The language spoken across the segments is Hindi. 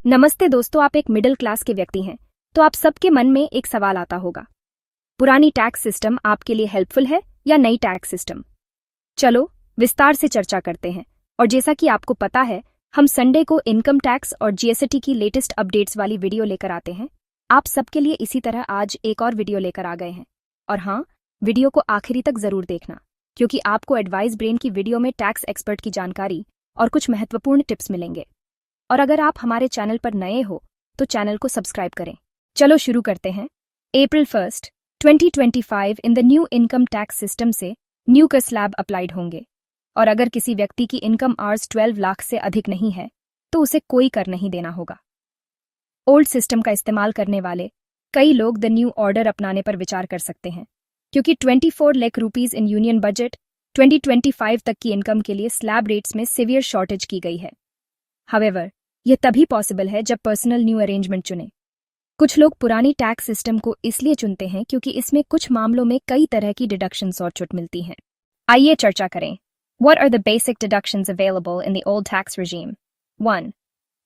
नमस्ते दोस्तों, आप एक मिडिल क्लास के व्यक्ति हैं तो आप सबके मन में एक सवाल आता होगा, पुरानी टैक्स सिस्टम आपके लिए हेल्पफुल है या नई टैक्स सिस्टम। चलो विस्तार से चर्चा करते हैं। और जैसा कि आपको पता है, हम संडे को इनकम टैक्स और जीएसटी की लेटेस्ट अपडेट्स वाली वीडियो लेकर आते हैं। आप सबके लिए इसी तरह आज एक और वीडियो लेकर आ गए हैं। और हाँ, वीडियो को आखिरी तक जरूर देखना, क्योंकि आपको एडवाइस ब्रेन की वीडियो में टैक्स एक्सपर्ट की जानकारी और कुछ महत्वपूर्ण टिप्स मिलेंगे। और अगर आप हमारे चैनल पर नए हो तो चैनल को सब्सक्राइब करें। चलो शुरू करते हैं। अप्रैल 1, 2025 in the new income tax system से न्यू कर स्लैब अप्लाइड होंगे। और अगर किसी व्यक्ति की इनकम आवर्स 12 लाख से अधिक नहीं है तो उसे कोई कर नहीं देना होगा। ओल्ड सिस्टम का इस्तेमाल करने वाले कई लोग द न्यू ऑर्डर अपनाने पर विचार कर सकते हैं, क्योंकि 24 lakh rupees in union budget 2025 तक की इनकम के लिए स्लैब रेट्स में सिवियर शॉर्टेज की गई है। हावेवर, यह तभी पॉसिबल है जब पर्सनल न्यू अरेंजमेंट चुने। कुछ लोग पुरानी टैक्स सिस्टम को इसलिए चुनते हैं क्योंकि इसमें कुछ मामलों में कई तरह की डिडक्शंस और छूट मिलती हैं। आइए चर्चा करें। What are the basic deductions available in the old tax regime? 1.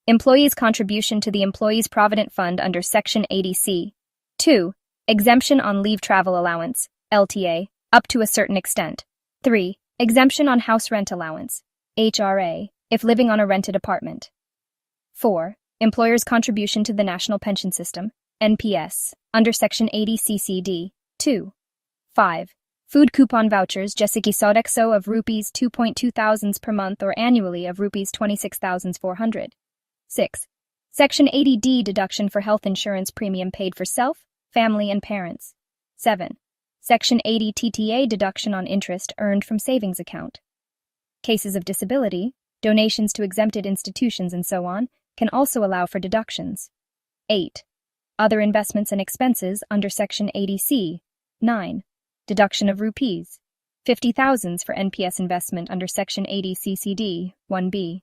Employees' contribution to the Employees' Provident Fund under Section 80C. 2. Exemption on leave travel allowance, LTA, up to a certain extent. 3. Exemption on house rent allowance, HRA, if living on a rented apartment. 4. Employers' contribution to the National Pension System, NPS, under Section 80 CCD. 2. 5. Food coupon vouchers, जैसे कि Sodexo of rupees 2.2 thousands per month or annually of rupees 26,400. 6. Section 80D deduction for health insurance premium paid for self, family, and parents. 7. Section 80 TTA deduction on interest earned from savings account. Cases of disability, donations to exempted institutions, and so on, can also allow for deductions. 8. Other investments and expenses under Section 80C. 9. Deduction of rupees 50,000 for NPS investment under Section 80 CCD 1B.